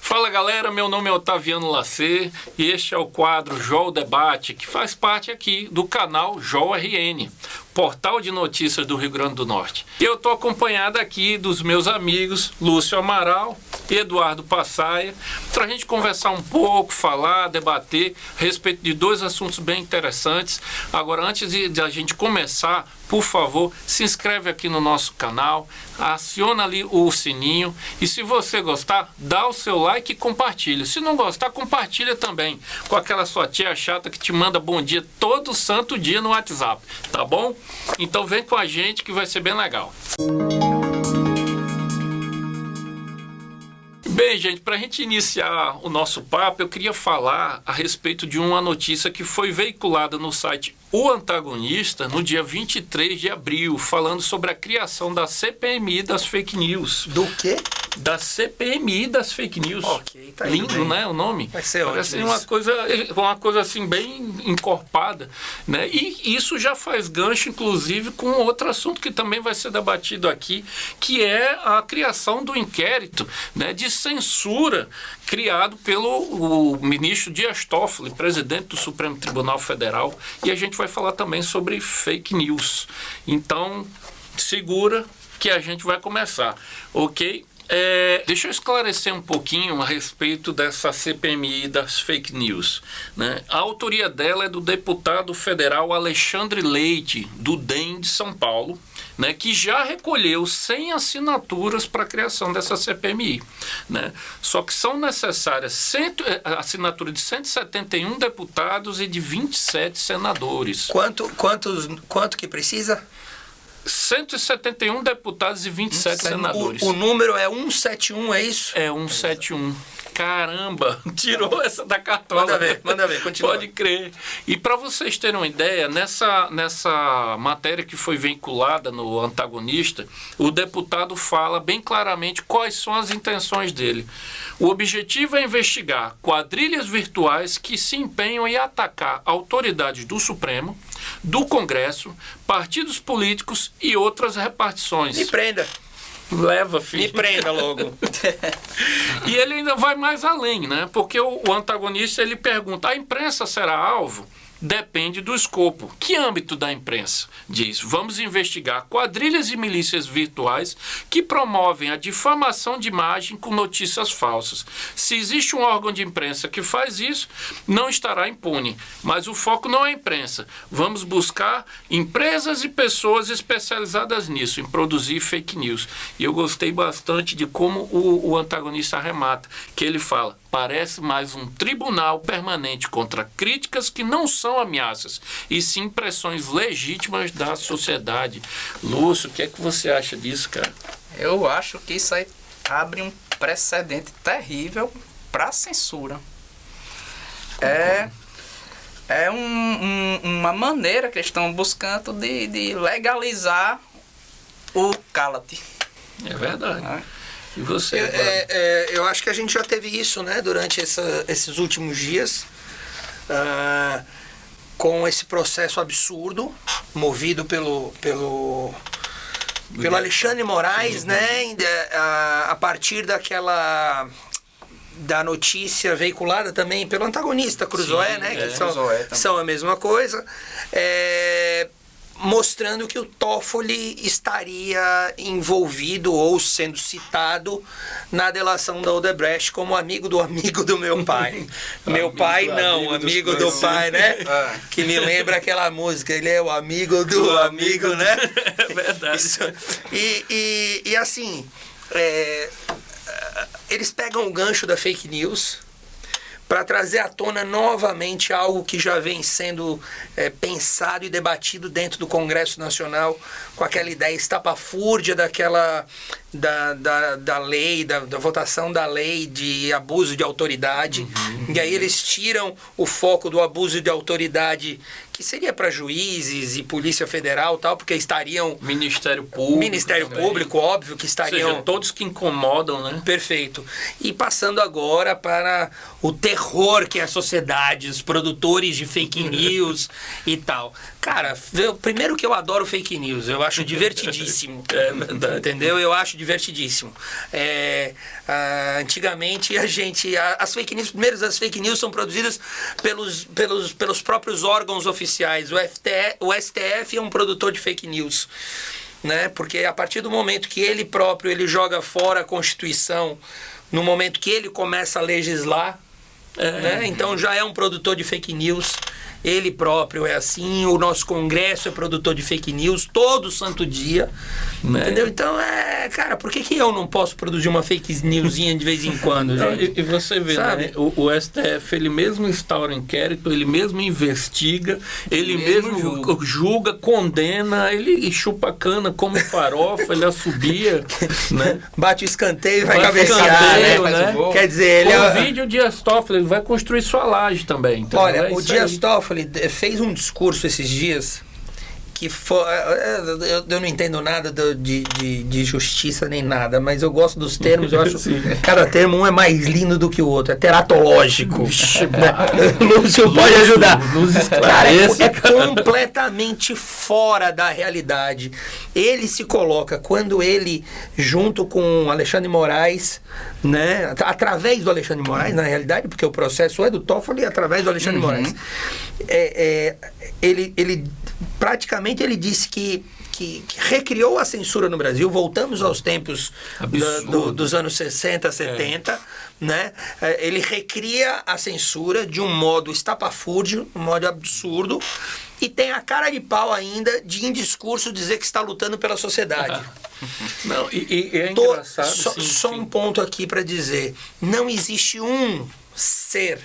Fala galera, meu nome é Otaviano Lacer e este é o quadro JOL Debate, que faz parte aqui do canal JOL RN, portal de notícias do Rio Grande do Norte. E eu estou acompanhado aqui dos meus amigos Lúcio Amaral e Eduardo Passaia, para a gente conversar um pouco, falar, debater a respeito de dois assuntos bem interessantes. Agora, antes de a gente começar, por favor, se inscreve aqui no nosso canal, aciona ali o sininho e se você gostar, dá o seu like e compartilha. Se não gostar, compartilha também com aquela sua tia chata que te manda bom dia todo santo dia no WhatsApp, tá bom? Então vem com a gente que vai ser bem legal. Bem, gente, para a gente iniciar o nosso papo, eu queria falar a respeito de uma notícia que foi veiculada no site O Antagonista no dia 23 de abril, falando sobre a criação da CPMI das fake news. Do quê? Da CPMI das fake news. Ok, tá lindo, bem. né, o nome? Vai ser Parece ótimo uma coisa assim bem encorpada, né? E isso já faz gancho, inclusive, com outro assunto que também vai ser debatido aqui, que é a criação do inquérito, né, de censura criado pelo ministro Dias Toffoli, presidente do Supremo Tribunal Federal, e a gente vai falar também sobre fake news. Então, segura que a gente vai começar, ok? Deixa eu esclarecer um pouquinho a respeito dessa CPMI das fake news, né? A autoria dela é do deputado federal Alexandre Leite, do DEM de São Paulo, né, que já recolheu 100 assinaturas para a criação dessa CPMI, né? Só que são necessárias assinaturas de 171 deputados e de 27 senadores. Quanto que precisa? 171 deputados e 27 senadores. O número é 171, é isso? É 171. Caramba, tirou essa da cartola. Manda ver, continua. Pode crer. E para vocês terem uma ideia, nessa matéria que foi vinculada no Antagonista, o deputado fala bem claramente quais são as intenções dele. O objetivo é investigar quadrilhas virtuais que se empenham em atacar autoridades do Supremo, do Congresso, partidos políticos e outras repartições. Me prenda. Leva, filho. Me prenda logo. E ele ainda vai mais além, né? Porque o antagonista, ele pergunta, a imprensa será alvo? Depende do escopo. Que âmbito da imprensa? Diz, vamos investigar quadrilhas e milícias virtuais que promovem a difamação de imagem com notícias falsas. Se existe um órgão de imprensa que faz isso, não estará impune. Mas o foco não é a imprensa. Vamos buscar empresas e pessoas especializadas nisso, em produzir fake news. E eu gostei bastante de como o antagonista arremata, que ele fala, parece mais um tribunal permanente contra críticas que não são ameaças, e sim pressões legítimas da sociedade. Lúcio, o que é que você acha disso, cara? Eu acho que isso aí abre um precedente terrível para a censura. É uma maneira que eles estão buscando de legalizar o cala-te. É verdade. E você? Eu acho que a gente já teve isso, né, durante esses últimos dias, com esse processo absurdo, movido pelo Alexandre Moraes, né, a partir da notícia veiculada também pelo antagonista Cruzoé, né, que são a mesma coisa, mostrando que o Toffoli estaria envolvido ou sendo citado na delação da Odebrecht como amigo do meu pai. Meu pai não, amigo do pai, né? Que me lembra aquela música, ele é o amigo do amigo, né? É verdade. Isso. E assim, eles pegam o gancho da fake news para trazer à tona novamente algo que já vem sendo pensado e debatido dentro do Congresso Nacional, com aquela ideia estapafúrdia daquela da lei, da votação da lei de abuso de autoridade. E aí eles tiram o foco do abuso de autoridade, que seria para juízes e Polícia Federal e tal, porque estariam... Ministério Público, óbvio, que estariam... Ou seja, todos que incomodam, né? Perfeito. E passando agora para o terror que é a sociedade, os produtores de fake news e tal. Cara, primeiro que eu adoro fake news, eu acho divertidíssimo. É verdade. Entendeu? Eu acho divertidíssimo. Antigamente as fake news, primeiro as fake news são produzidas pelos próprios órgãos oficiais. O STF é um produtor de fake news, né? Porque a partir do momento que ele próprio joga fora a Constituição, no momento que ele começa a legislar, né? Então já é um produtor de fake news. Ele próprio é assim, o nosso Congresso é produtor de fake news todo santo dia, entendeu? Então, cara, por que eu não posso produzir uma fake newsinha de vez em quando, gente? E você vê, né? O STF, ele mesmo instaura inquérito, ele mesmo investiga, ele mesmo julga, condena, ele chupa cana, come farofa, ele assobia, né? Bate o escanteio e vai cabecear, né? Quer dizer, ele o vídeo Dias Toffoli, ele vai construir sua laje também. Então, olha, o Dias Toffoli fez um discurso esses dias que foi, eu não entendo nada de justiça nem nada, mas eu gosto dos termos, eu acho que cada termo um é mais lindo do que o outro, é teratológico. Lúcio pode ajudar. Cara, é completamente fora da realidade. Ele se coloca, quando ele, junto com Alexandre Moraes, né, através do Alexandre Moraes, na realidade, porque o processo é do Toffoli através do Alexandre Moraes, ele praticamente ele disse que recriou a censura no Brasil. Voltamos aos tempos dos anos 60, 70, né? Ele recria a censura de um modo estapafúrdio, um modo absurdo, e tem a cara de pau ainda de, em discurso, dizer que está lutando pela sociedade. Não, e é engraçado. Só um ponto aqui para dizer: não existe um ser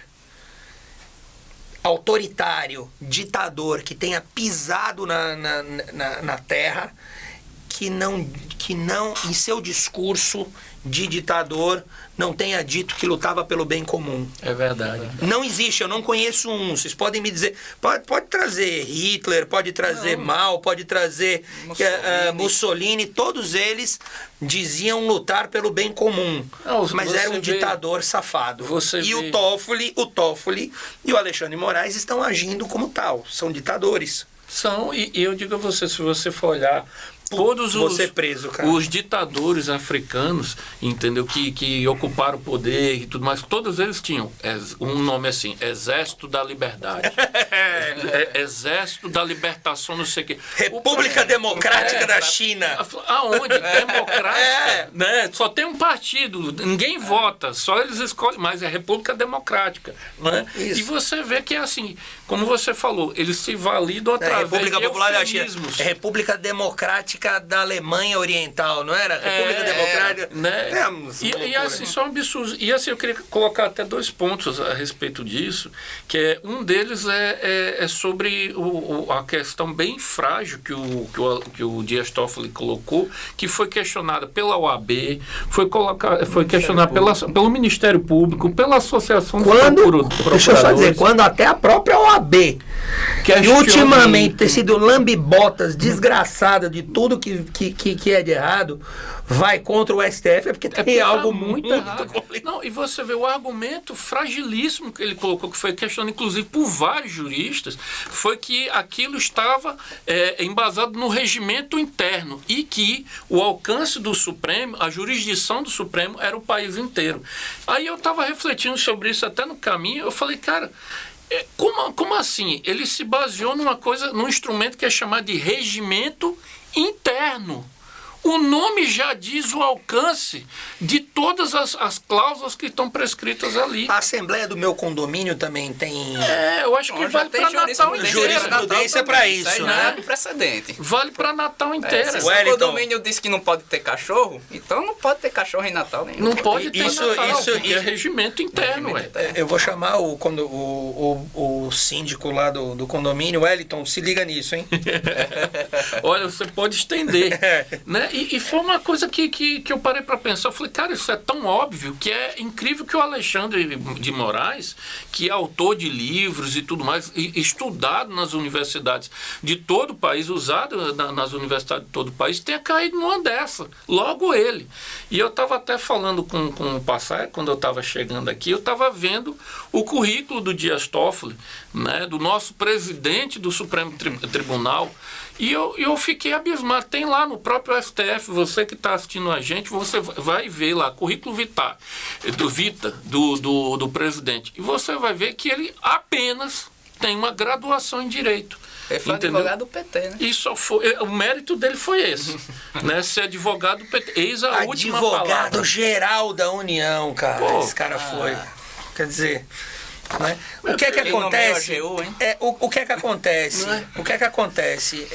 autoritário, ditador, que tenha pisado na terra, que não, em seu discurso de ditador, não tenha dito que lutava pelo bem comum. É verdade. Não existe, eu não conheço um. Vocês podem me dizer, pode trazer Hitler, pode trazer Mao, pode trazer Mussolini, todos eles diziam lutar pelo bem comum. Não, mas era um ditador safado. E o Toffoli e o Alexandre Moraes estão agindo como tal, são ditadores. São, e eu digo a você, se você for olhar todos os ditadores africanos, entendeu, que ocuparam o poder e tudo mais, todos eles tinham um nome assim: Exército da Liberdade, Exército da Libertação, não sei o quê. República Democrática da China. Aonde? Democrática, né? Só tem um partido, ninguém vota, só eles escolhem, mas é República Democrática, né? E você vê que é assim, como você falou, eles se validam através República de Popular da China. É República Democrática da Alemanha Oriental, não era? República Democrática. Né? E assim, só um absurdo. E assim, eu queria colocar até 2 pontos a respeito disso, que um deles é sobre a questão bem frágil que o Dias Toffoli colocou, que foi questionada pela OAB, foi questionada pelo Ministério Público, pela Associação dos Procuradores. Deixa eu só dizer, quando até a própria OAB, que ultimamente tem sido lambibotas, desgraçada de tudo que é de errado, vai contra o STF, é porque tem algo muito errado. Não, e você vê o argumento fragilíssimo que ele colocou, que foi questionado inclusive por vários juristas, foi que aquilo estava embasado no regimento interno e que o alcance do Supremo, a jurisdição do Supremo era o país inteiro. Aí eu estava refletindo sobre isso até no caminho, eu falei, cara, como assim? Ele se baseou num instrumento que é chamado de regimento interno. O nome já diz o alcance de todas as cláusulas que estão prescritas ali. A Assembleia do meu condomínio também tem... eu acho que vale para Natal inteiro. Jurisprudência para isso, né? Precedente. Vale para Natal inteiro. Se o condomínio disse que não pode ter cachorro, então não pode ter cachorro em Natal nenhum. Não pode ter Natal, é regimento interno. Eu vou chamar o síndico lá do condomínio, Wellington, se liga nisso, hein? Olha, você pode estender, né? E foi uma coisa que eu parei para pensar. Eu falei, cara, isso é tão óbvio que é incrível que o Alexandre de Moraes, que é autor de livros e tudo mais, estudado nas universidades de todo o país, usado nas universidades de todo o país, tenha caído numa dessa. Logo ele. E eu estava até falando com o Passai, quando eu estava chegando aqui, eu estava vendo o currículo do Dias Toffoli, né, do nosso presidente do Supremo Tribunal, e eu fiquei abismado. Tem lá no próprio STF, você que está assistindo a gente, você vai ver lá, currículo vita do presidente, e você vai ver que ele apenas tem uma graduação em Direito. Ele foi advogado do PT, né? E só foi, o mérito dele foi esse, né? Ser advogado do PT. Eis a última palavra. Advogado geral da União, cara. Pô, esse cara foi. Quer dizer, né? O que é que acontece? O que é que acontece? O que é que acontece?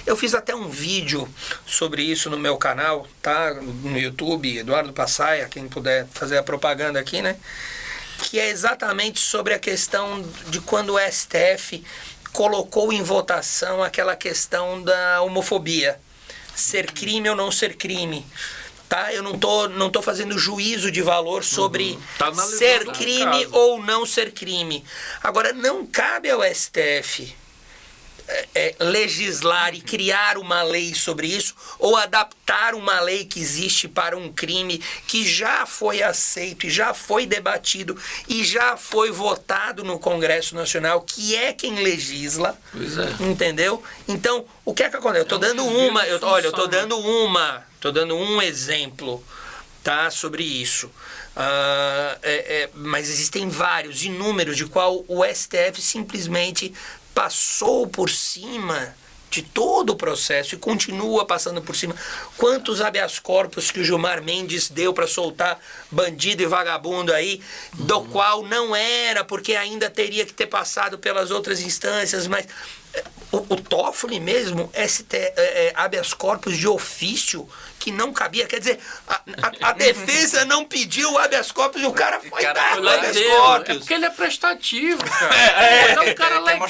Eu fiz até um vídeo sobre isso no meu canal, tá? No YouTube, Eduardo Passaia, quem puder fazer a propaganda aqui, né? Que é exatamente sobre a questão de quando o STF colocou em votação aquela questão da homofobia. Ser crime ou não ser crime. Tá? Eu não tô fazendo juízo de valor sobre ser crime ou não ser crime. Agora, não cabe ao STF legislar e criar uma lei sobre isso, ou adaptar uma lei que existe para um crime que já foi aceito e já foi debatido e já foi votado no Congresso Nacional, que é quem legisla. Pois é. Entendeu? Então, o que é que acontece? Eu tô dando um exemplo, tá, sobre isso. Mas existem vários, inúmeros, de qual o STF simplesmente passou por cima de todo o processo e continua passando por cima. Quantos habeas corpus que o Gilmar Mendes deu para soltar bandido e vagabundo aí, do qual não era, porque ainda teria que ter passado pelas outras instâncias, mas o Toffoli mesmo, habeas corpus de ofício, que não cabia, quer dizer, a defesa não pediu o habeas corpus e o cara foi dar o habeas corpus. É porque ele é prestativo, cara. É um cara legal.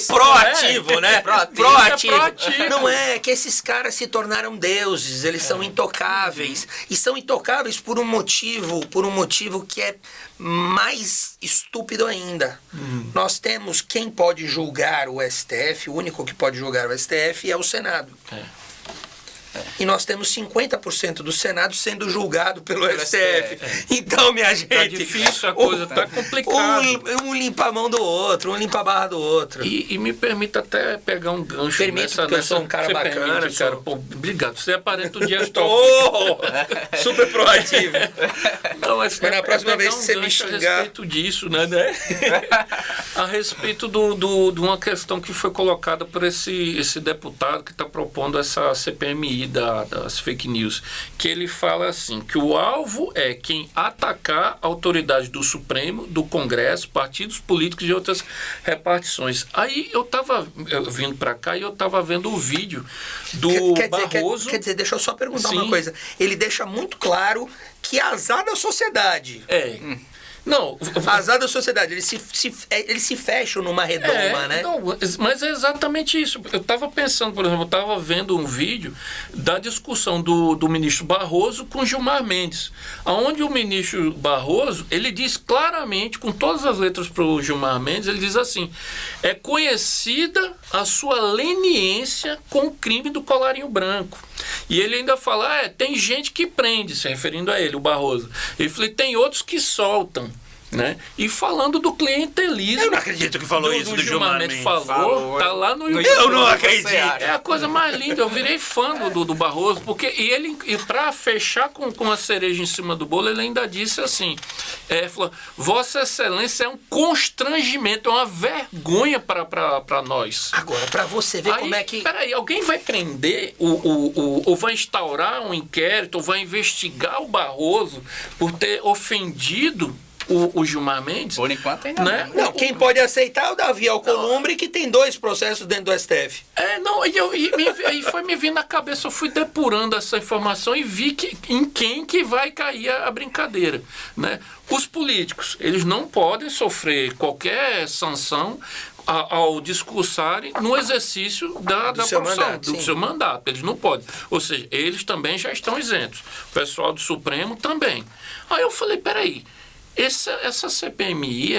Proativo, né? Proativo. Proativo. Não é que esses caras se tornaram deuses, eles são intocáveis. E são intocáveis por um motivo que é mais estúpido ainda. Nós temos quem pode julgar o STF, o único que pode julgar o STF é o Senado. E nós temos 50% do Senado sendo julgado pelo STF. Então, minha gente... Tá difícil, a coisa tá complicada. Um limpa a mão do outro, um limpa a barra do outro. E me permita até pegar um gancho Permite, porque eu sou um cara bacana. Permite, cara. Pô, obrigado. Você é parente do Dias Toffoli. Super proativo. Não, mas na próxima vez que você me xingar... A respeito disso, né? A respeito de uma questão que foi colocada por esse deputado que está propondo essa CPMI das fake news, que ele fala assim, que o alvo é quem atacar a autoridade do Supremo, do Congresso, partidos políticos e outras repartições. Aí eu estava vindo para cá e eu estava vendo o vídeo do Barroso... Quer dizer, deixa eu só perguntar uma coisa. Ele deixa muito claro que é azar da sociedade. Não, azar da sociedade, eles se fecham numa redoma, né? Não, mas é exatamente isso. Eu estava pensando, por exemplo, eu estava vendo um vídeo da discussão do ministro Barroso com Gilmar Mendes, onde o ministro Barroso, ele diz claramente, com todas as letras para o Gilmar Mendes, ele diz assim, é conhecida a sua leniência com o crime do colarinho branco. E ele ainda fala, tem gente que prende, se referindo a ele, o Barroso. Ele falou, tem outros que soltam. Né? E falando do clientelismo. Eu não acredito que falou isso do Gilmar Mendes. Falou, tá lá no YouTube. Eu não acredito. É a coisa mais linda. Eu virei fã do Barroso, porque e para fechar com a cereja em cima do bolo, ele ainda disse assim: falou, Vossa Excelência é um constrangimento, é uma vergonha para nós. Agora, para você ver como é que. Peraí, alguém vai prender ou vai instaurar um inquérito, ou vai investigar o Barroso por ter ofendido o Gilmar Mendes... Por enquanto ainda né? Não, quem pode aceitar é o Davi Alcolumbre, que tem 2 processos dentro do STF. Aí foi me vindo na cabeça, eu fui depurando essa informação e vi em quem que vai cair a brincadeira, né? Os políticos, eles não podem sofrer qualquer sanção ao discursarem no exercício da profissão, do seu mandato. Eles não podem. Ou seja, eles também já estão isentos. O pessoal do Supremo também. Aí eu falei, peraí, essa CPMI,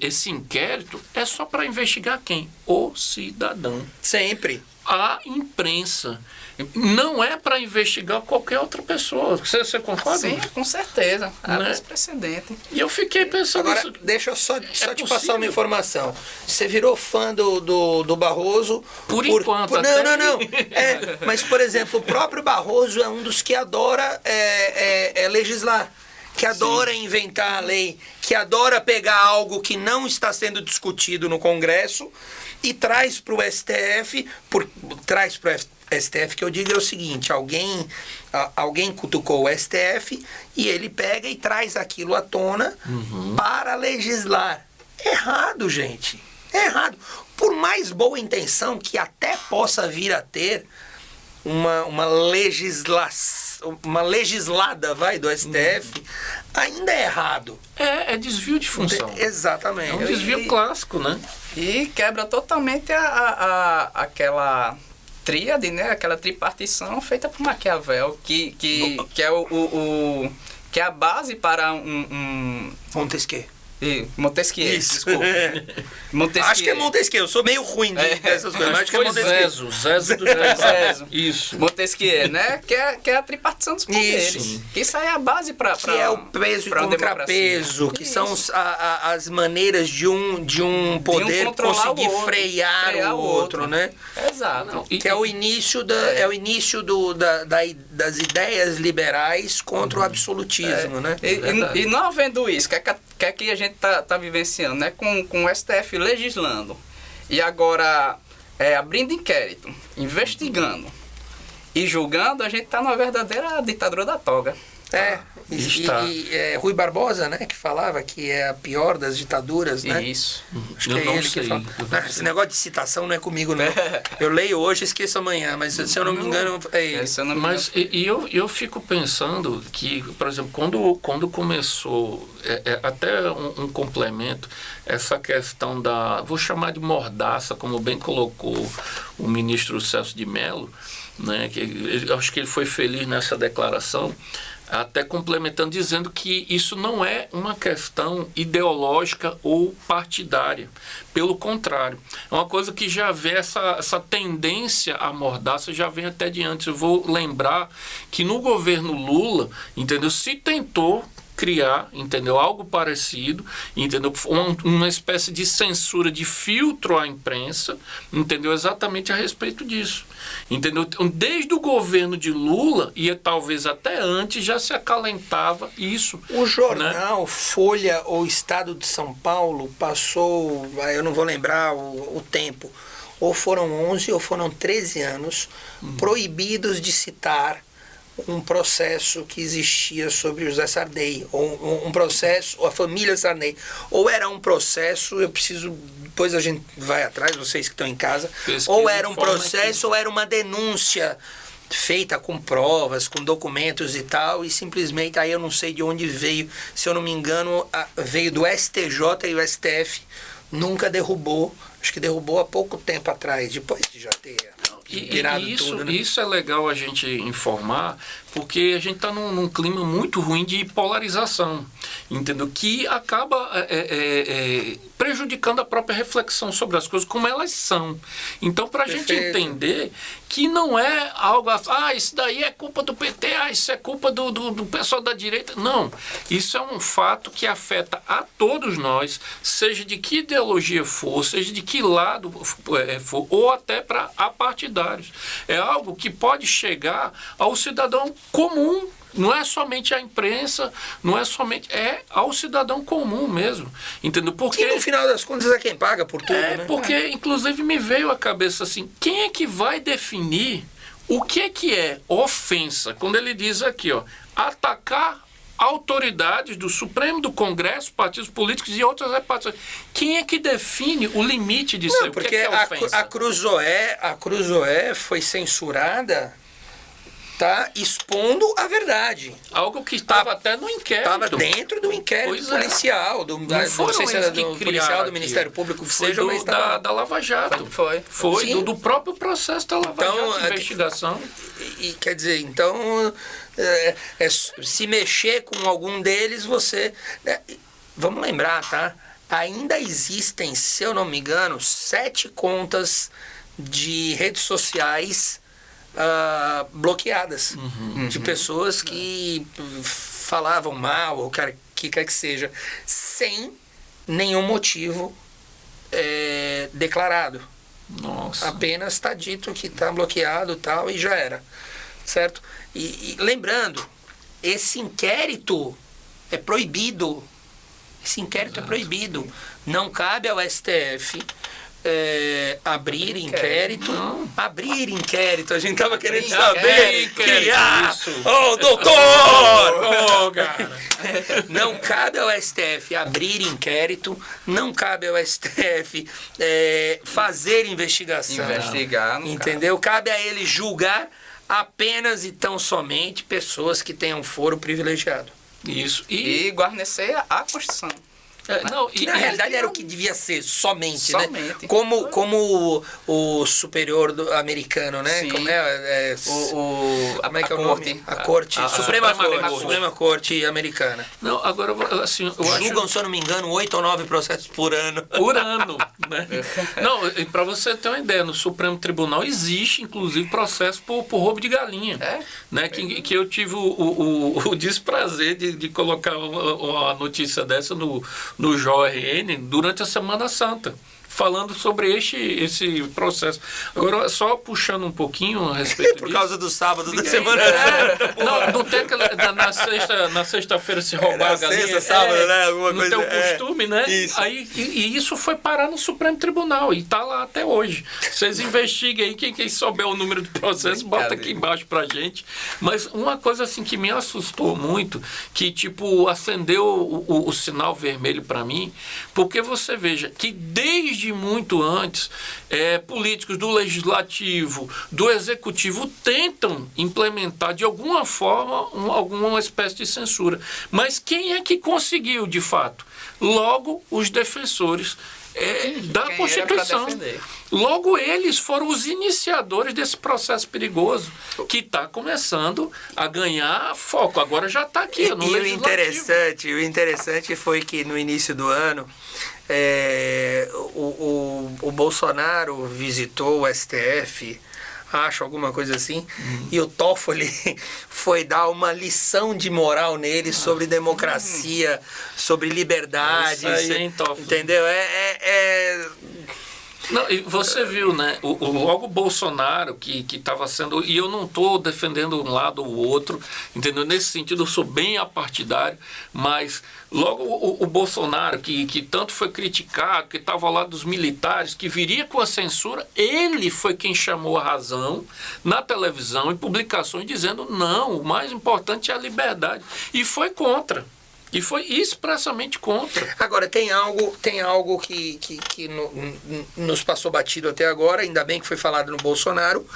esse inquérito, é só para investigar quem? O cidadão. Sempre. A imprensa. Não é para investigar qualquer outra pessoa. Você concorda? Sim, com certeza. Abre Né? esse precedente. E eu fiquei pensando Agora, nisso. deixa eu só te possível? passar uma informação. Você virou fã do Barroso... Enquanto. Não. Mas, por exemplo, o próprio Barroso é um dos que adora legislar. Que adora inventar a lei. Que adora pegar algo que não está sendo discutido no Congresso e traz para o STF... Traz para o STF, que eu digo é o seguinte, alguém cutucou o STF e ele pega e traz aquilo à tona para legislar. Errado, gente. Errado. Por mais boa intenção que até possa vir a ter uma legislada do STF, ainda é errado. É desvio de função. Exatamente. É um desvio clássico, né? E quebra totalmente aquela tríade, né? Aquela tripartição feita por Maquiavel, que é que é a base para Montesquieu. Montesquieu, Isso. desculpa. Montesquieu. Acho que é Montesquieu. Eu sou meio ruim dessas coisas. Acho que é Montesquieu. Zezo do Zezo. Isso. Montesquieu, né? Que é a tripartição dos poderes. Isso. Isso aí é a base para Que é o peso e contrapeso, que são as maneiras de um poder conseguir frear o outro, né? Exato. Que é o início das ideias liberais contra o absolutismo, né? E não havendo isso, que a gente tá vivenciando, né? Com o STF legislando e agora abrindo inquérito, investigando e julgando, a gente tá numa verdadeira ditadura da toga. Rui Barbosa, né, que falava que é a pior das ditaduras, né? Isso. Acho que é ele que fala. Esse negócio de citação não é comigo, não. Eu leio hoje e esqueço amanhã, mas se eu não me engano, é ele. Mas eu fico pensando que, por exemplo, quando começou, até um complemento, essa questão vou chamar de mordaça, como bem colocou o ministro Celso de Mello, né, eu acho que ele foi feliz nessa declaração, até complementando, dizendo que isso não é uma questão ideológica ou partidária. Pelo contrário, é uma coisa que já vê essa tendência à mordaça, já vem até de antes. Eu vou lembrar que no governo Lula, entendeu, se tentou criar, entendeu, algo parecido, entendeu, uma espécie de censura, de filtro à imprensa, entendeu, exatamente a respeito disso, entendeu. Desde o governo de Lula e talvez até antes já se acalentava isso. O jornal, né? Folha ou Estado de São Paulo passou, eu não vou lembrar o tempo, ou foram 11 ou foram 13 anos proibidos de citar um processo que existia sobre José Sarney, ou um processo, a família Sarney, ou era um processo, depois a gente vai atrás, vocês que estão em casa, ou era um processo, ou era uma denúncia feita com provas, com documentos e tal, e simplesmente, aí eu não sei de onde veio, se eu não me engano, veio do STJ e o STF nunca derrubou, acho que derrubou há pouco tempo atrás, depois de já ter... Isso é legal a gente informar, porque a gente está num clima muito ruim de polarização, entendeu? Que acaba prejudicando a própria reflexão sobre as coisas como elas são. Então, para a gente entender que não é algo, isso daí é culpa do PT, isso é culpa do pessoal da direita. Não, isso é um fato que afeta a todos nós, seja de que ideologia for, seja de que lado for, ou até para apartidários. É algo que pode chegar ao cidadão comum, não é somente a imprensa, não é somente, ao cidadão comum mesmo, entendeu? Porque no final das contas é quem paga por tudo, né? Porque inclusive me veio à cabeça assim, quem é que vai definir o que é ofensa? Quando ele diz aqui, atacar autoridades do Supremo, do Congresso, partidos políticos e outras repartições. Quem é que define o limite disso? Não, porque a Cruzoé foi censurada, tá, expondo a verdade. Algo que estava até no inquérito. Estava dentro do inquérito policial, não sei se era do policial, do Ministério Público, que seja, mas da Lava Jato. Foi do próprio processo da Lava Jato, investigação. E quer dizer, então, se mexer com algum deles, você... vamos lembrar, tá? Ainda existem, se eu não me engano, 7 contas de redes sociais bloqueadas, de pessoas que falavam mal, ou que quer que seja, sem nenhum motivo declarado. Nossa. Apenas está dito que está bloqueado, tal, e já era, certo? E lembrando, esse inquérito é proibido. Esse inquérito é proibido. Não cabe ao STF abrir inquérito. Não. Abrir inquérito. A gente tava querendo saber. Criar. Ô, doutor! Cara. Não cabe ao STF abrir inquérito. Não cabe ao STF fazer investigação. Investigar. Entendeu? Cabe a ele julgar apenas e tão somente pessoas que tenham foro privilegiado. Isso. E guarnecer a Constituição. Que na realidade era o que devia ser, somente. Né? Como o superior americano, né? Sim. Como é? Como é que é o nome? A Corte. Suprema Corte americana. Não, agora, assim, eu julgam, se eu não me engano, 8 ou 9 processos por ano. Por ano, né? Não, para você ter uma ideia, no Supremo Tribunal existe, inclusive, processo por roubo de galinha. Né? Que eu tive o desprazer de colocar uma notícia dessa no JRN durante a Semana Santa, falando sobre esse processo. Agora, só puxando um pouquinho a respeito por disso. causa do sábado da Semana Santa. Não tem na sexta-feira se roubar a galinha. Sexta, sábado, né? Alguma coisa. Não tem o costume, né? Isso. Aí, e isso foi parar no Supremo Tribunal e está lá até hoje. Vocês investiguem aí, quem souber o número do processo, bota aqui embaixo pra gente. Mas uma coisa assim que me assustou muito, que tipo acendeu o sinal vermelho para mim, porque você veja que desde muito antes, políticos do legislativo, do executivo tentam implementar de alguma forma alguma espécie de censura. Mas quem é que conseguiu de fato? Logo, os defensores da Constituição. Logo, eles foram os iniciadores desse processo perigoso que está começando a ganhar foco. Agora já está aqui no legislativo. O interessante foi que no início do ano o Bolsonaro visitou o STF, acho, alguma coisa assim, e o Toffoli foi dar uma lição de moral nele sobre democracia, sobre liberdade, entendeu? Não, e você viu, né? Logo o Bolsonaro que estava sendo... E eu não estou defendendo um lado ou outro, entendeu? Nesse sentido, eu sou bem apartidário, mas logo o Bolsonaro, que tanto foi criticado, que estava ao lado dos militares, que viria com a censura, ele foi quem chamou a razão na televisão e publicações dizendo não, o mais importante é a liberdade. E foi contra. E foi expressamente contra. Agora, tem algo que nos passou batido até agora, ainda bem que foi falado no Bolsonaro,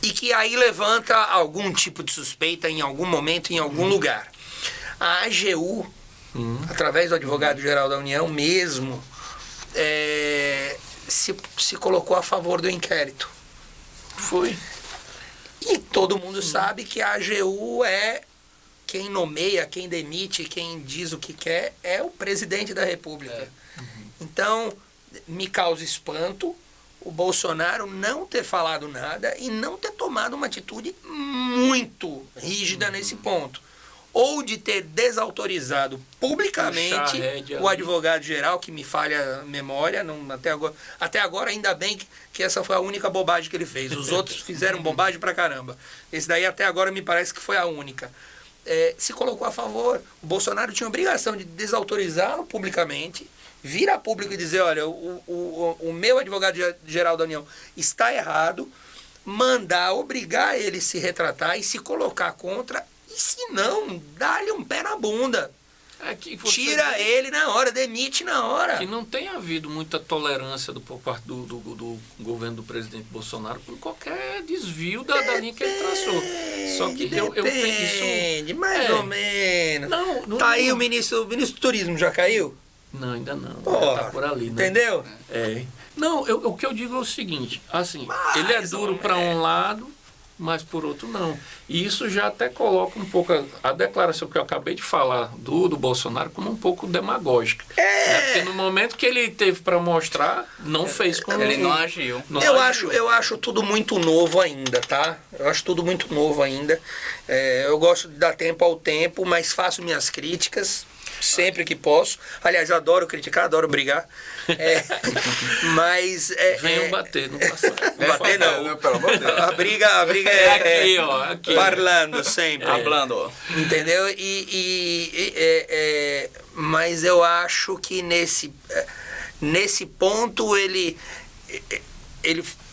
e que aí levanta algum tipo de suspeita em algum momento, em algum lugar. A AGU, através do advogado-geral da União mesmo, se colocou a favor do inquérito. Foi. E todo mundo sabe que a AGU quem nomeia, quem demite, quem diz o que quer é o presidente da República. Então, me causa espanto o Bolsonaro não ter falado nada e não ter tomado uma atitude muito rígida nesse ponto. Ou de ter desautorizado publicamente o advogado-geral, que me falha a memória, até agora ainda bem que essa foi a única bobagem que ele fez. Os outros fizeram bobagem pra caramba. Esse daí até agora me parece que foi a única. Se colocou a favor. O Bolsonaro tinha a obrigação de desautorizá-lo publicamente, vir a público e dizer, olha, o meu advogado-geral da União está errado, mandar, obrigar ele a se retratar e se colocar contra, e se não, dá-lhe um pé na bunda. Tira ele na hora, demite na hora. Que não tem havido muita tolerância por parte do governo do presidente Bolsonaro por qualquer desvio da linha que ele traçou. Só que eu tenho isso. Mais ou menos. Não, tá aí o ministro do Turismo, já caiu? Não, ainda não. Pô, tá por ali, né? Entendeu? Não, o que eu digo é o seguinte, assim, ele é duro para um lado, mas por outro não. E isso já até coloca um pouco a declaração que eu acabei de falar do Bolsonaro como um pouco demagógica. Porque no momento que ele teve para mostrar, não fez com ele não agiu. Eu acho tudo muito novo ainda, tá? Eu acho tudo muito novo ainda. Eu gosto de dar tempo ao tempo, mas faço minhas críticas sempre que posso. Aliás, eu adoro criticar, adoro brigar. Mas... Venham bater, não passa. Bater não. Pelo amor de Deus. A briga é aqui, ó. Aqui. Parlando sempre. Hablando. Entendeu? Mas eu acho que nesse ponto ele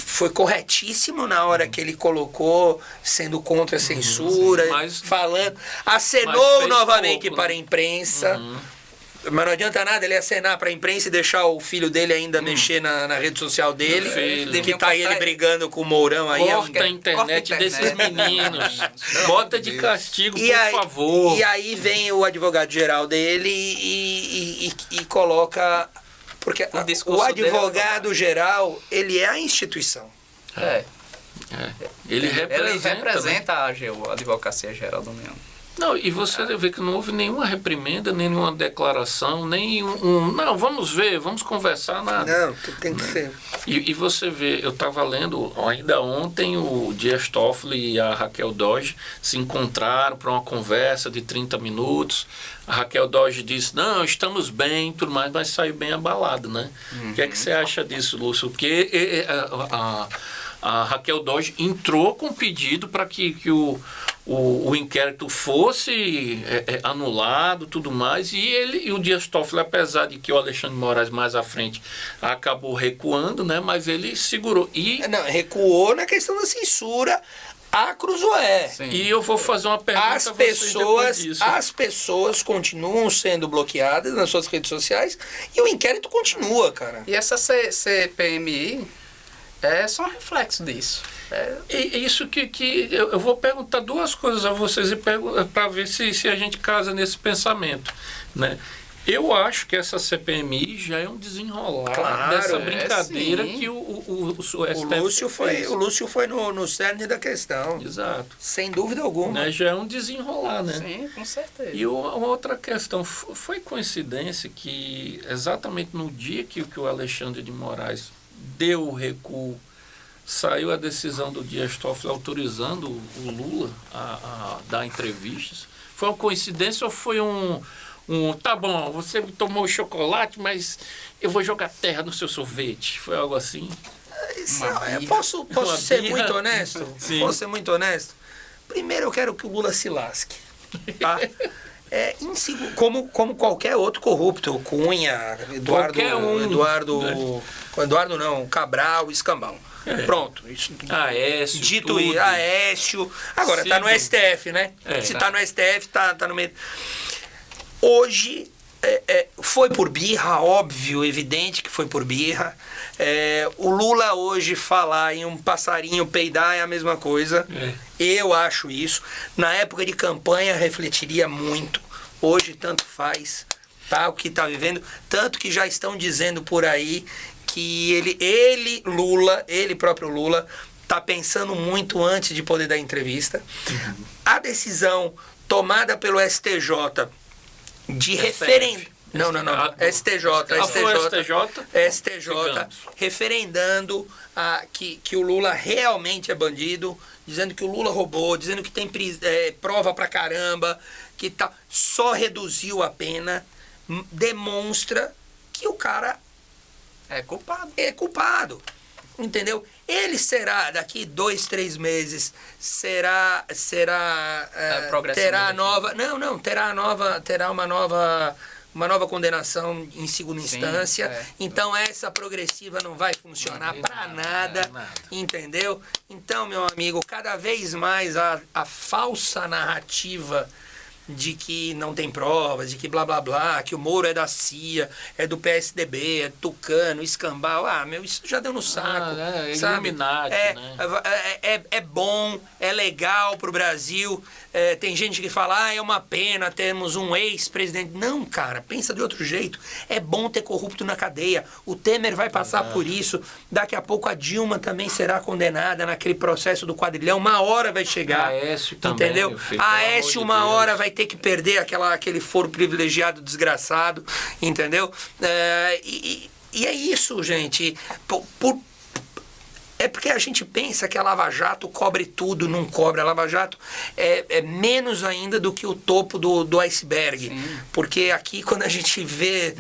foi corretíssimo na hora que ele colocou, sendo contra a censura, falando, acenou novamente pouco, para a imprensa. Mas não adianta nada ele acenar para a imprensa e deixar o filho dele ainda mexer na rede social dele, que tá ele brigando com o Mourão aí. Corta a internet desses meninos. Bota de castigo, por favor. E aí vem o advogado-geral dele e coloca... Porque o advogado-geral, ele é a instituição. Ele representa a AGU, a Advocacia Geral da União. Não, e você vê que não houve nenhuma reprimenda, nenhuma declaração, não, vamos ver, vamos conversar, nada. Não, tem que ser. E você vê, eu estava lendo, ainda ontem o Dias Toffoli e a Raquel Dodge se encontraram para uma conversa de 30 minutos. A Raquel Dodge disse, não, estamos bem, tudo mais, mas saiu bem abalado, né? O que é que você acha disso, Lúcio? Porque a Raquel Dodge entrou com pedido para que o inquérito fosse anulado, tudo mais, e o Dias Toffoli, apesar de que o Alexandre de Moraes mais à frente acabou recuando, né, mas ele segurou. Não, recuou na questão da censura a Cruzoé. E eu vou fazer uma pergunta a vocês. As pessoas continuam sendo bloqueadas nas suas redes sociais e o inquérito continua, cara. E essa CPMI é só um reflexo disso. E isso que eu vou perguntar duas coisas a vocês para ver se a gente casa nesse pensamento, né? Eu acho que essa CPMI já é um desenrolar dessa brincadeira que o Lúcio foi no cerne da questão. Exato. Sem dúvida alguma. Né? Já é um desenrolar, né? Sim, com certeza. E uma outra questão, foi coincidência que exatamente no dia que o Alexandre de Moraes deu o recuo, saiu a decisão do Dias Toffoli autorizando o Lula a dar entrevistas? Foi uma coincidência ou foi tá bom, você tomou o chocolate, mas eu vou jogar terra no seu sorvete? Foi algo assim? Posso ser muito honesto? Sim. Posso ser muito honesto? Primeiro eu quero que o Lula se lasque. Tá? Como qualquer outro corrupto, Cunha, Eduardo não, Cabral, Escambau. Pronto. Aécio. Dito isso, Aécio. Agora, tá no STF, né? Se tá no STF, tá no meio. Hoje, foi por birra, óbvio, evidente que foi por birra. O Lula hoje falar em um passarinho peidar é a mesma coisa. Eu acho isso. Na época de campanha, refletiria muito. Hoje, tanto faz, tá? O que tá vivendo. Tanto que já estão dizendo por aí que ele próprio Lula, tá pensando muito antes de poder dar entrevista. A decisão tomada pelo STJ de referendo. Não. STJ referendando que o Lula realmente é bandido, dizendo que o Lula roubou, dizendo que tem prova pra caramba, que só reduziu a pena, demonstra que o cara é culpado. Entendeu? Ele será, daqui 2, 3 meses, terá uma nova condenação em segunda instância. Então essa progressiva não vai funcionar para nada, entendeu? Então, meu amigo, cada vez mais a falsa narrativa de que não tem provas, de que blá blá blá, que o Moro é da CIA, é do PSDB, é tucano, escambau. Isso já deu no saco. Sabe? Illuminati, né? É bom, é legal pro Brasil. Tem gente que fala, é uma pena termos um ex-presidente. Não, cara, pensa de outro jeito. É bom ter corrupto na cadeia. O Temer vai passar por isso. Daqui a pouco a Dilma também será condenada naquele processo do quadrilhão. Uma hora vai chegar. Aécio também. Entendeu? Aécio uma hora vai ter que perder aquele foro privilegiado desgraçado. Entendeu? E é isso, gente. É porque a gente pensa que a Lava Jato cobre tudo, não cobre. A Lava Jato é menos ainda do que o topo do iceberg. Sim. Porque aqui, quando a gente vê...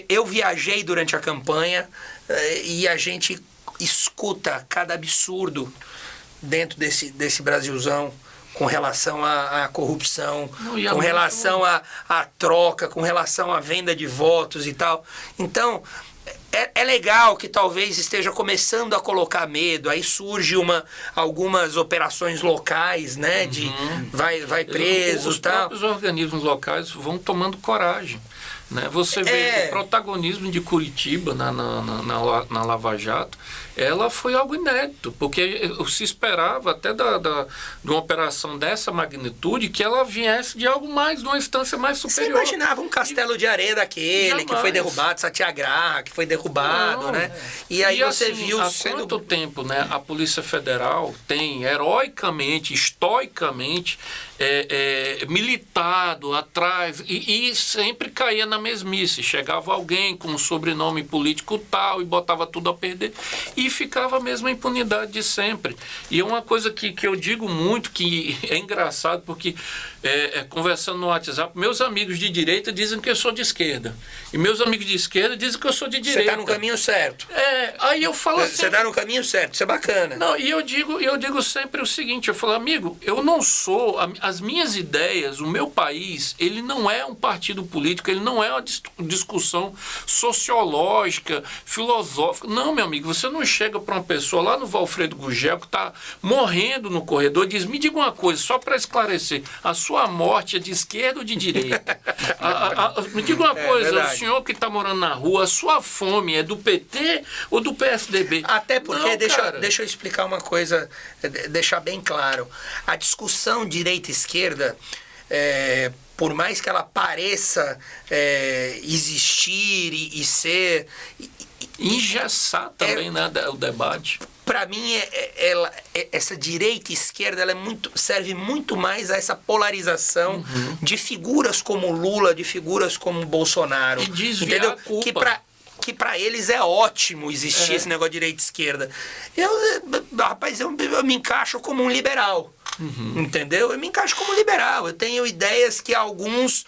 Eu viajei durante a campanha e a gente escuta cada absurdo dentro desse Brasilzão com relação à corrupção, com relação à troca, com relação à venda de votos e tal. Então... É legal que talvez esteja começando a colocar medo, aí surge algumas operações locais, né, de vai preso e tal. Os próprios organismos locais vão tomando coragem, né? Você vê o protagonismo de Curitiba na Lava Jato, ela foi algo inédito, porque se esperava até de uma operação dessa magnitude que ela viesse de algo mais, de uma instância mais superior. Você imaginava um castelo de areia daquele que foi derrubado, Satyagraha, que foi derrubado, né? E aí você assim, viu... Há quanto tempo, né, a Polícia Federal tem heroicamente, estoicamente, militado atrás e sempre caía na mesmice. Chegava alguém com um sobrenome político tal e botava tudo a perder e ficava a mesma impunidade de sempre. E é uma coisa que eu digo muito, que é engraçado, porque conversando no WhatsApp, meus amigos de direita dizem que eu sou de esquerda. E meus amigos de esquerda dizem que eu sou de direita. Você está no caminho certo. Aí eu falo assim... Você está no caminho certo, isso é bacana. Não, e eu digo sempre o seguinte, eu falo, amigo, eu não sou... As minhas ideias, o meu país, ele não é um partido político, ele não é uma discussão sociológica, filosófica. Não, meu amigo, você não chega para uma pessoa lá no Valfredo Gugel que está morrendo no corredor e diz, me diga uma coisa, só para esclarecer, a sua morte é de esquerda ou de direita? Me diga uma coisa, verdade. O senhor que está morando na rua, a sua fome é do PT ou do PSDB? Até porque, Não, deixa eu explicar uma coisa, deixar bem claro. A discussão direita-esquerda, por mais que ela pareça existir e ser... engessar também, né, o debate. Para mim, essa direita e esquerda serve muito mais a essa polarização de figuras como Lula, de figuras como Bolsonaro. E desviar entendeu? a culpa. Que para eles é ótimo existir esse negócio de direita e esquerda. Rapaz, eu me encaixo como um liberal. Entendeu? Eu me encaixo como liberal. Eu tenho ideias que alguns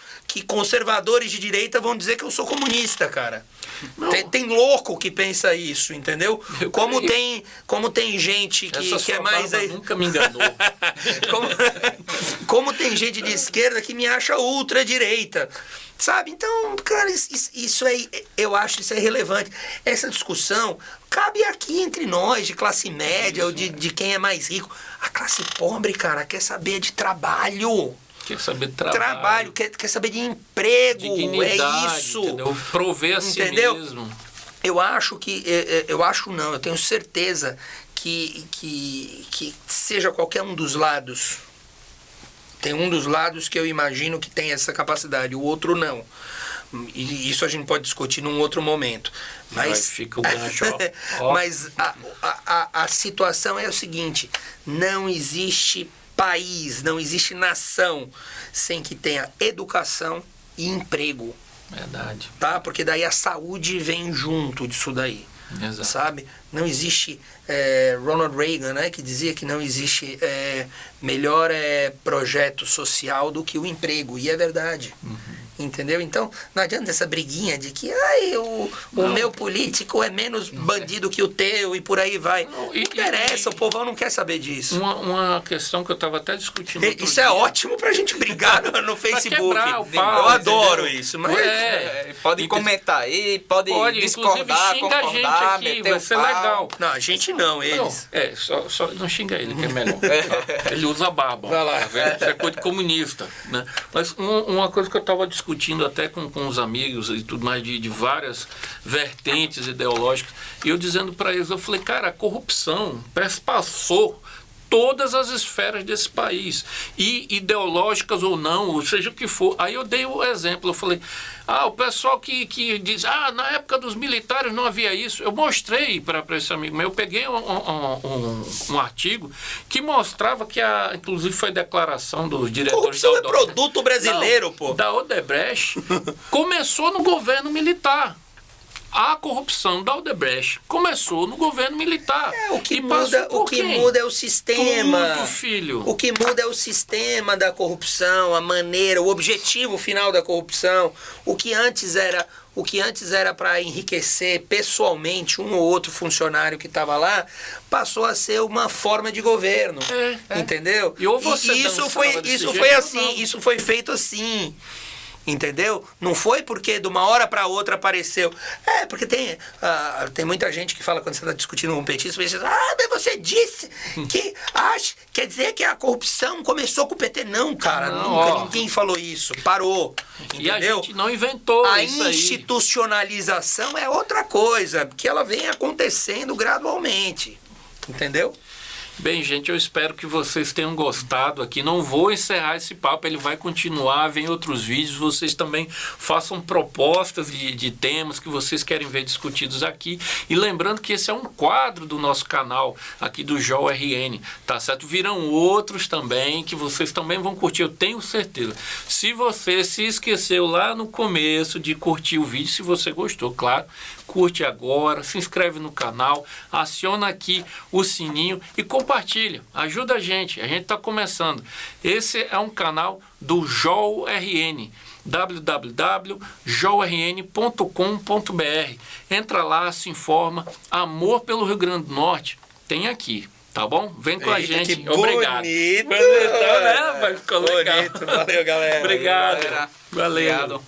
conservadores de direita vão dizer que eu sou comunista, cara. Tem louco que pensa isso, entendeu? Como tem gente que é mais... nunca me enganou. como tem gente de esquerda que me acha ultradireita. Sabe? Então, cara, isso aí, eu acho isso é relevante. Essa discussão cabe aqui entre nós, de classe média, ou de quem é mais rico. A classe pobre, cara, quer saber de trabalho. Quer saber de trabalho. Quer saber de emprego. Dignidade, é isso. Entendeu? Prover a si mesmo. Eu acho que... eu tenho certeza que seja qualquer um dos lados... Tem um dos lados que eu imagino que tem essa capacidade, o outro não. E isso a gente pode discutir num outro momento. Mas fica o gancho, mas a situação é o seguinte: não existe país, não existe nação sem que tenha educação e emprego. Verdade. Tá? Porque daí a saúde vem junto disso daí. Exato. Sabe? Não existe Ronald Reagan, né, que dizia que não existe melhor projeto social do que o emprego, e é verdade. Entendeu? Então, não adianta essa briguinha de que o meu político é menos bandido que o teu e por aí vai. Não interessa, o povão não quer saber disso. Uma questão que eu estava até discutindo. Isso é ótimo pra gente brigar no Facebook. O pau, eu adoro isso. Mas pode comentar aí, pode discordar, xinga concordar, a gente aqui, vai ser legal. Não, a gente não, eles. Não, só não xinga ele, que é melhor. Ele usa barba. Vai lá. Tá vendo? Isso é coisa de comunista. Né? Mas uma coisa que eu estava discutindo até com os amigos e tudo mais, de várias vertentes ideológicas, e eu dizendo para eles, eu falei, cara, a corrupção passou todas as esferas desse país, e ideológicas ou não, ou seja o que for. Aí eu dei o exemplo, eu falei, o pessoal que diz, na época dos militares não havia isso. Eu mostrei para esse amigo meu, eu peguei um artigo que mostrava que, inclusive foi declaração dos diretores da Odebrecht. É produto brasileiro, pô. Da Odebrecht, começou no governo militar. A corrupção da Odebrecht começou no governo militar. O que muda é o sistema. Tudo, filho. O que muda é o sistema da corrupção, a maneira, o objetivo final da corrupção. O que antes era para enriquecer pessoalmente um ou outro funcionário que estava lá, passou a ser uma forma de governo. Entendeu? E isso foi assim, isso foi feito assim. Entendeu? Não foi porque de uma hora para outra apareceu. Porque tem muita gente que fala, quando você está discutindo com um petista, mas você disse que quer dizer que a corrupção começou com o PT. Não, cara, nunca ninguém falou isso. Parou. Entendeu? E a gente não inventou isso aí. A institucionalização é outra coisa, que ela vem acontecendo gradualmente. Entendeu? Bem, gente, eu espero que vocês tenham gostado aqui. Não vou encerrar esse papo, ele vai continuar, vem outros vídeos. Vocês também façam propostas de temas que vocês querem ver discutidos aqui. E lembrando que esse é um quadro do nosso canal, aqui do JOL RN, tá certo? Virão outros também, que vocês também vão curtir, eu tenho certeza. Se você se esqueceu lá no começo de curtir o vídeo, se você gostou, claro, curte agora, se inscreve no canal, aciona aqui o sininho e compartilha, ajuda a gente está começando. Esse é um canal do JOL RN, www.jolrn.com.br. Entra lá, se informa. Amor pelo Rio Grande do Norte tem aqui, tá bom? Vem com a gente. Que obrigado. Bonito, né? Vai ficar legal. Bonito. Valeu, galera. Obrigado. Valeu, galera. Valeu. Obrigado.